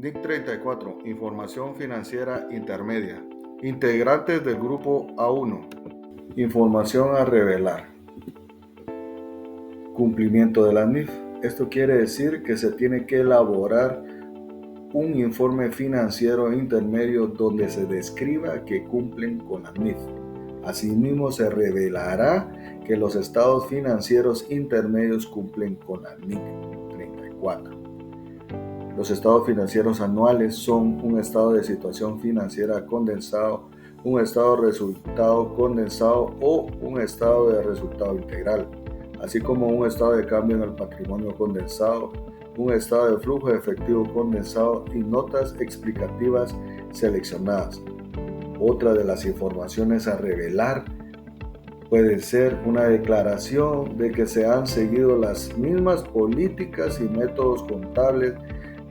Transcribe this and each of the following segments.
NIC 34. Información financiera intermedia. Integrantes del grupo A1. Información a revelar. Cumplimiento de la NIF. Esto quiere decir que se tiene que elaborar un informe financiero intermedio donde se describa que cumplen con la NIF. Asimismo, se revelará que los estados financieros intermedios cumplen con la NIC 34. Los estados financieros anuales son un estado de situación financiera condensado, un estado de resultado condensado o un estado de resultado integral, así como un estado de cambio en el patrimonio condensado, un estado de flujo de efectivo condensado y notas explicativas seleccionadas. Otra de las informaciones a revelar puede ser una declaración de que se han seguido las mismas políticas y métodos contables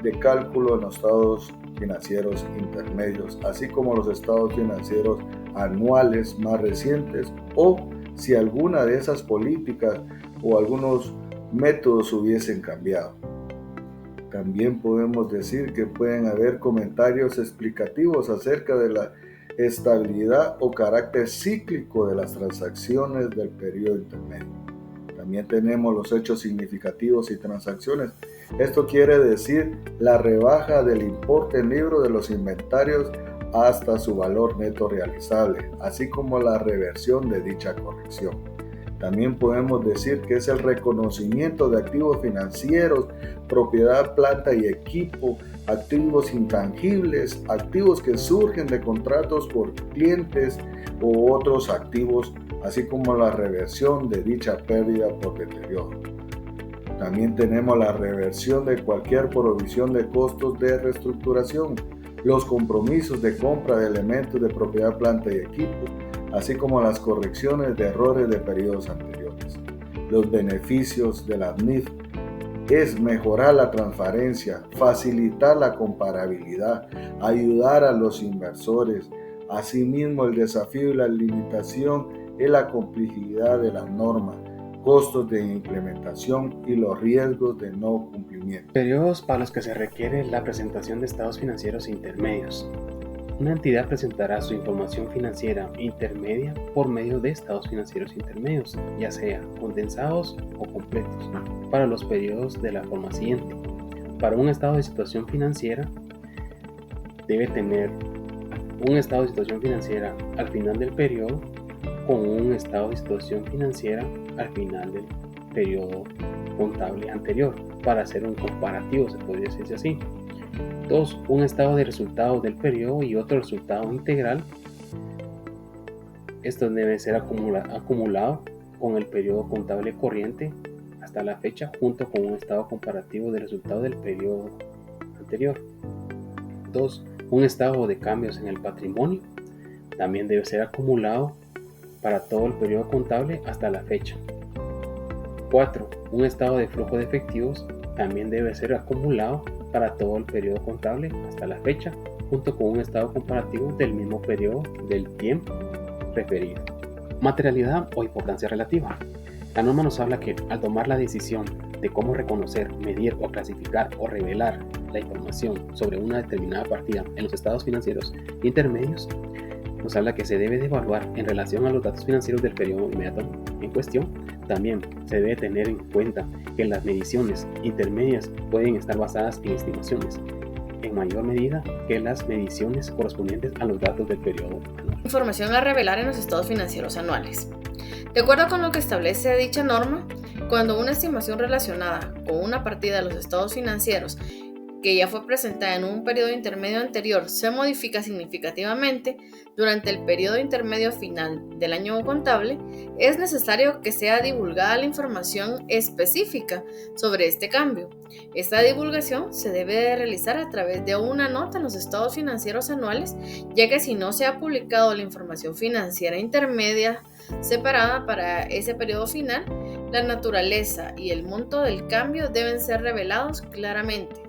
de cálculo en los estados financieros intermedios, así como los estados financieros anuales más recientes, o si alguna de esas políticas o algunos métodos hubiesen cambiado. También podemos decir que pueden haber comentarios explicativos acerca de la estabilidad o carácter cíclico de las transacciones del periodo intermedio. También tenemos los hechos significativos y transacciones. Esto quiere decir la rebaja del importe en libro de los inventarios hasta su valor neto realizable, así como la reversión de dicha corrección. También podemos decir que es el reconocimiento de activos financieros, propiedad, planta y equipo, activos intangibles, activos que surgen de contratos por clientes u otros activos, así como la reversión de dicha pérdida por deterioro. También tenemos la reversión de cualquier provisión de costos de reestructuración, los compromisos de compra de elementos de propiedad, planta y equipo, así como las correcciones de errores de periodos anteriores. Los beneficios de la NIF es mejorar la transparencia, facilitar la comparabilidad, ayudar a los inversores. Asimismo, el desafío y la limitación es la complejidad de la norma, costos de implementación y los riesgos de no cumplimiento. Periodos para los que se requiere la presentación de estados financieros intermedios. Una entidad presentará su información financiera intermedia por medio de estados financieros intermedios, ya sea condensados o completos, para los periodos de la forma siguiente. Para un estado de situación financiera, debe tener un estado de situación financiera al final del periodo con un estado de situación financiera al final del periodo contable anterior, para hacer un comparativo, se podría decir así. 2. Un estado de resultados del periodo y otro resultado integral. Esto debe ser acumulado con el periodo contable corriente hasta la fecha, junto con un estado comparativo de resultados del periodo anterior. 2. Un estado de cambios en el patrimonio. También debe ser acumulado para todo el periodo contable hasta la fecha. 4. Un estado de flujo de efectivos. También debe ser acumulado para todo el periodo contable hasta la fecha, junto con un estado comparativo del mismo periodo del tiempo referido. Materialidad o importancia relativa. La norma nos habla que al tomar la decisión de cómo reconocer, medir o clasificar o revelar la información sobre una determinada partida en los estados financieros intermedios, nos habla que se debe de evaluar en relación a los datos financieros del periodo inmediato en cuestión. También se debe tener en cuenta que las mediciones intermedias pueden estar basadas en estimaciones, en mayor medida que las mediciones correspondientes a los datos del periodo anual. Información a revelar en los estados financieros anuales. De acuerdo con lo que establece dicha norma, cuando una estimación relacionada con una partida de los estados financieros que ya fue presentada en un periodo intermedio anterior se modifica significativamente durante el periodo intermedio final del año contable, es necesario que sea divulgada la información específica sobre este cambio. Esta divulgación se debe de realizar a través de una nota en los estados financieros anuales, ya que si no se ha publicado la información financiera intermedia separada para ese periodo final, la naturaleza y el monto del cambio deben ser revelados claramente.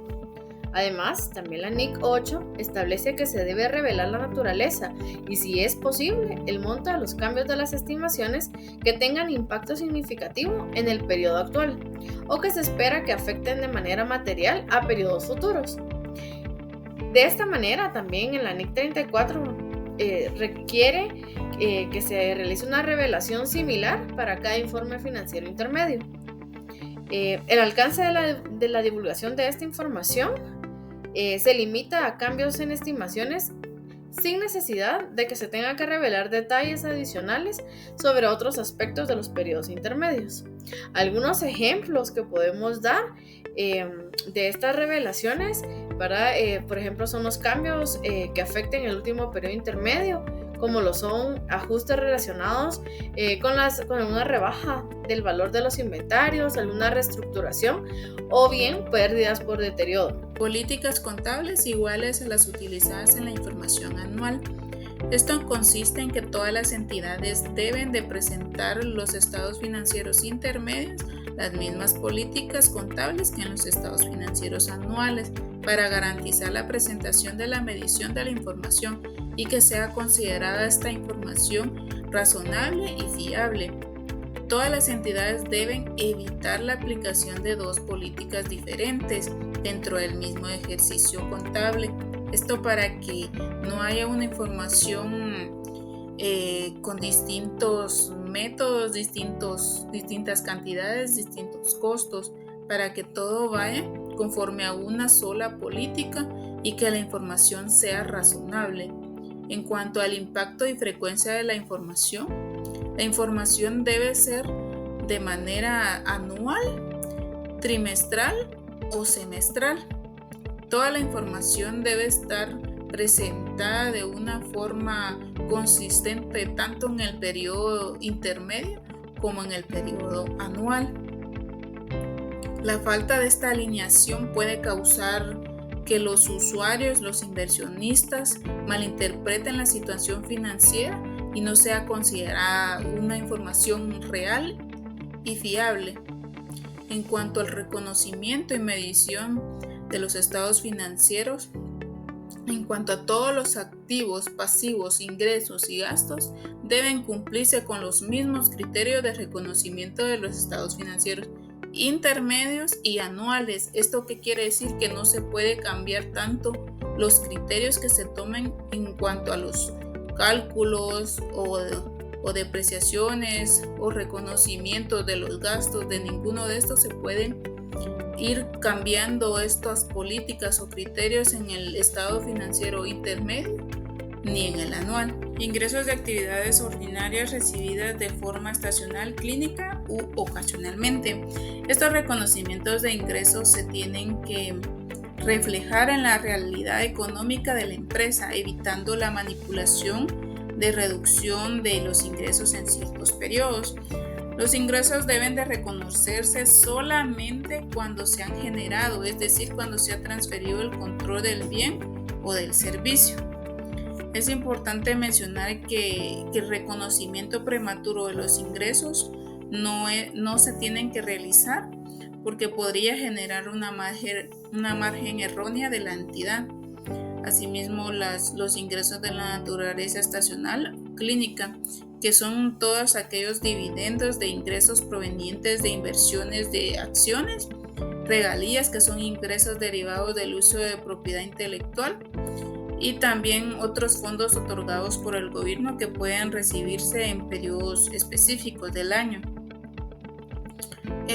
Además, también la NIC 8 establece que se debe revelar la naturaleza y, si es posible, el monto de los cambios de las estimaciones que tengan impacto significativo en el periodo actual o que se espera que afecten de manera material a periodos futuros. De esta manera, también en la NIC 34 requiere que se realice una revelación similar para cada informe financiero intermedio. El alcance de la divulgación de esta información se limita a cambios en estimaciones sin necesidad de que se tenga que revelar detalles adicionales sobre otros aspectos de los periodos intermedios. Algunos ejemplos que podemos dar de estas revelaciones, por ejemplo, son los cambios que afecten el último periodo intermedio, como lo son ajustes relacionados con una rebaja del valor de los inventarios, alguna reestructuración o bien pérdidas por deterioro. Políticas contables iguales a las utilizadas en la información anual. Esto consiste en que todas las entidades deben de presentar los estados financieros intermedios, las mismas políticas contables que en los estados financieros anuales, para garantizar la presentación de la medición de la información y que sea considerada esta información razonable y fiable. Todas las entidades deben evitar la aplicación de dos políticas diferentes dentro del mismo ejercicio contable. Esto para que no haya una información con distintos métodos, distintas cantidades, distintos costos, para que todo vaya conforme a una sola política y que la información sea razonable. En cuanto al impacto y frecuencia de la información debe ser de manera anual, trimestral o semestral. Toda la información debe estar presentada de una forma consistente tanto en el periodo intermedio como en el periodo anual. La falta de esta alineación puede causar que los usuarios, los inversionistas, malinterpreten la situación financiera y no sea considerada una información real y fiable. En cuanto al reconocimiento y medición de los estados financieros, en cuanto a todos los activos, pasivos, ingresos y gastos, deben cumplirse con los mismos criterios de reconocimiento de los estados financieros intermedios y anuales. ¿Esto qué quiere decir? Que no se puede cambiar tanto los criterios que se tomen en cuanto a los cálculos o depreciaciones o reconocimiento de los gastos. De ninguno de estos se pueden ir cambiando estas políticas o criterios en el estado financiero intermedio ni en el anual. Ingresos de actividades ordinarias recibidas de forma estacional, clínica u ocasionalmente. Estos reconocimientos de ingresos se tienen que reflejar en la realidad económica de la empresa, evitando la manipulación de reducción de los ingresos en ciertos periodos. Los ingresos deben de reconocerse solamente cuando se han generado, es decir, cuando se ha transferido el control del bien o del servicio. Es importante mencionar que el reconocimiento prematuro de los ingresos no se tienen que realizar porque podría generar una margen errónea de la entidad. Asimismo, los ingresos de la naturaleza estacional clínica, que son todos aquellos dividendos de ingresos provenientes de inversiones de acciones, regalías, que son ingresos derivados del uso de propiedad intelectual, y también otros fondos otorgados por el gobierno que pueden recibirse en periodos específicos del año.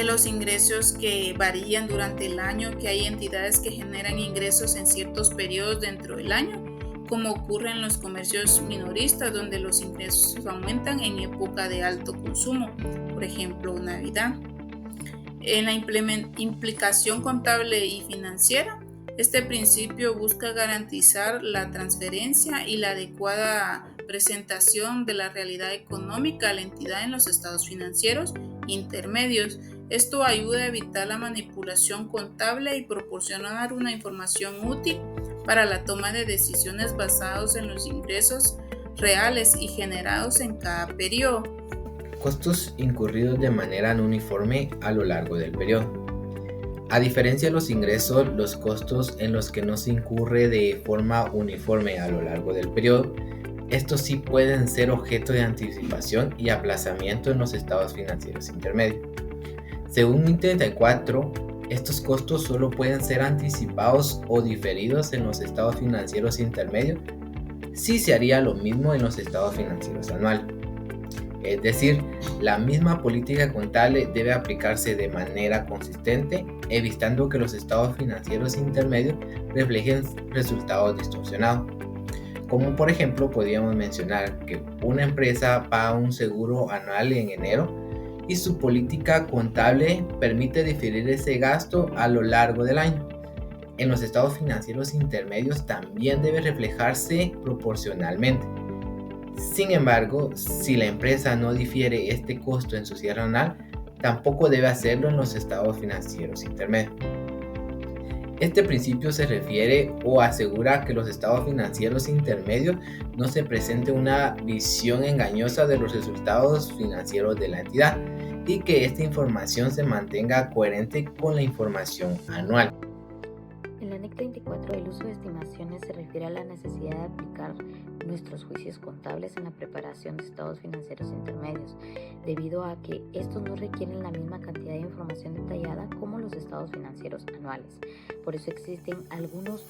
Los ingresos que varían durante el año, que hay entidades que generan ingresos en ciertos periodos dentro del año, como ocurre en los comercios minoristas, donde los ingresos aumentan en época de alto consumo, por ejemplo, Navidad. En la implicación contable y financiera, este principio busca garantizar la transferencia y la adecuada presentación de la realidad económica a la entidad en los estados financieros intermedios. Esto ayuda a evitar la manipulación contable y proporcionar una información útil para la toma de decisiones basadas en los ingresos reales y generados en cada periodo. Costos incurridos de manera no uniforme a lo largo del periodo. A diferencia de los ingresos, los costos en los que no se incurre de forma uniforme a lo largo del periodo, estos sí pueden ser objeto de anticipación y aplazamiento en los estados financieros intermedios. Según NIC 34, estos costos solo pueden ser anticipados o diferidos en los estados financieros intermedios si se haría lo mismo en los estados financieros anuales. Es decir, la misma política contable debe aplicarse de manera consistente, evitando que los estados financieros intermedios reflejen resultados distorsionados. Como por ejemplo, podríamos mencionar que una empresa paga un seguro anual en enero y su política contable permite diferir ese gasto a lo largo del año. En los estados financieros intermedios también debe reflejarse proporcionalmente. Sin embargo, si la empresa no difiere este costo en su cierre anual, tampoco debe hacerlo en los estados financieros intermedios. Este principio se refiere o asegura que los estados financieros intermedios no se presente una visión engañosa de los resultados financieros de la entidad y que esta información se mantenga coherente con la información anual. En la NIC 34, el uso de estimaciones se refiere a la necesidad de aplicar nuestros juicios contables en la preparación de estados financieros intermedios, debido a que estos no requieren la misma cantidad de información detallada como los estados financieros anuales. Por eso existen algunos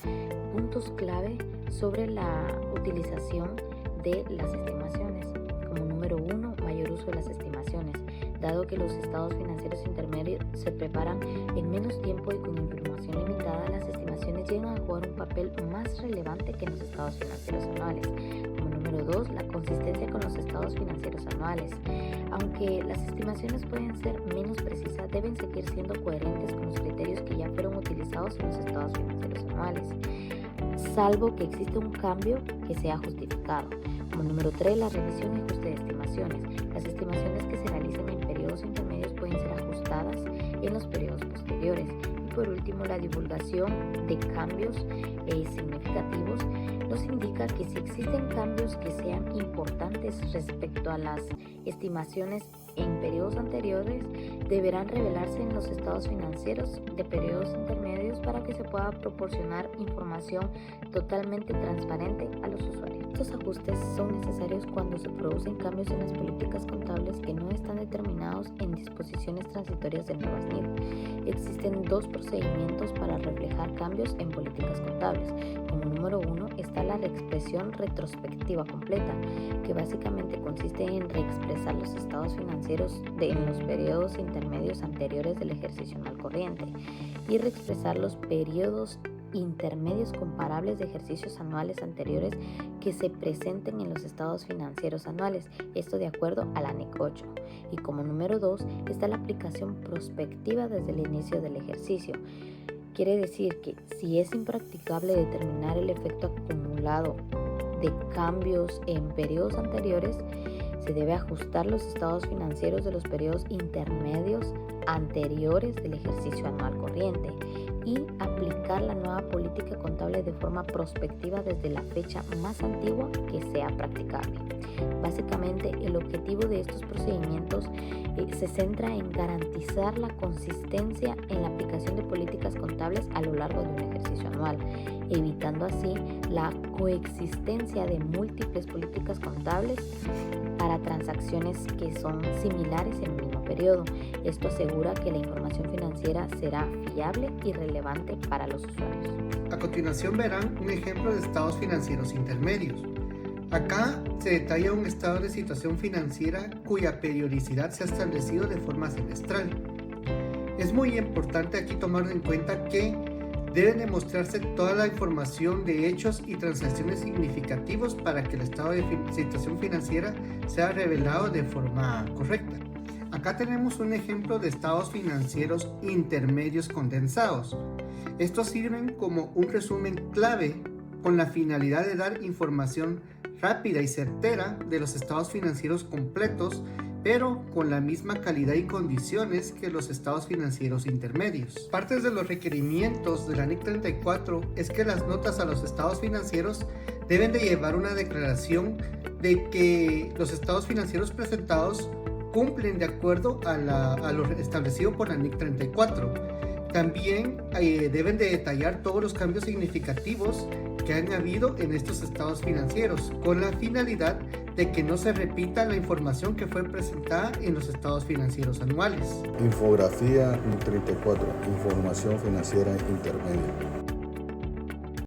puntos clave sobre la utilización de las estimaciones. Como número 1, mayor uso de las estimaciones, dado que los estados financieros intermedios se preparan en menos tiempo y con información limitada, las estimaciones llegan a jugar un papel más relevante que en los estados financieros anuales. Como número 2, la consistencia con los estados financieros anuales. Aunque las estimaciones pueden ser menos precisas, deben seguir siendo coherentes con los criterios que ya fueron utilizados en los estados financieros anuales, salvo que exista un cambio que sea justificado. Como número 3, la revisión y ajuste de estimaciones. Las estimaciones que se realizan en periodos intermedios pueden ser ajustadas en los periodos posteriores. Y por último, la divulgación de cambios significativos nos indica que si existen cambios que sean importantes respecto a las estimaciones en periodos anteriores, deberán revelarse en los estados financieros de periodos intermedios para que se pueda proporcionar información totalmente transparente a los usuarios. Estos ajustes son necesarios cuando se producen cambios en las políticas contables que no están determinados en disposiciones transitorias del nuevo SNIF. Existen dos procedimientos para reflejar cambios en políticas contables. Como número 1 está la reexpresión retrospectiva completa, que básicamente consiste en reexpresar los estados financieros en los periodos intermedios anteriores del ejercicio anual corriente y reexpresar los periodos intermedios comparables de ejercicios anuales anteriores que se presenten en los estados financieros anuales, esto de acuerdo a la NIC 8. Y como número 2 está la aplicación prospectiva desde el inicio del ejercicio. Quiere decir que si es impracticable determinar el efecto acumulado de cambios en periodos anteriores, se debe ajustar los estados financieros de los periodos intermedios anteriores del ejercicio anual corriente y aplicar la nueva política contable de forma prospectiva desde la fecha más antigua que sea practicable. Básicamente, el objetivo de estos procedimientos se centra en garantizar la consistencia en la aplicación de políticas contables a lo largo de un ejercicio anual, evitando así la coexistencia de múltiples políticas contables para transacciones que son similares en el mismo periodo. Esto asegura que la información financiera será fiable y relevante para los usuarios. A continuación verán un ejemplo de estados financieros intermedios. Acá se detalla un estado de situación financiera cuya periodicidad se ha establecido de forma semestral. Es muy importante aquí tomar en cuenta que debe demostrarse toda la información de hechos y transacciones significativos para que el estado de situación financiera sea revelado de forma correcta. Acá tenemos un ejemplo de estados financieros intermedios condensados. Estos sirven como un resumen clave con la finalidad de dar información rápida y certera de los estados financieros completos, pero con la misma calidad y condiciones que los estados financieros intermedios. Parte de los requerimientos de la NIC 34 es que las notas a los estados financieros deben de llevar una declaración de que los estados financieros presentados cumplen de acuerdo a lo establecido por la NIC 34. También deben de detallar todos los cambios significativos que han habido en estos estados financieros, con la finalidad de que no se repita la información que fue presentada en los estados financieros anuales. Infografía 34. Información financiera intermedia.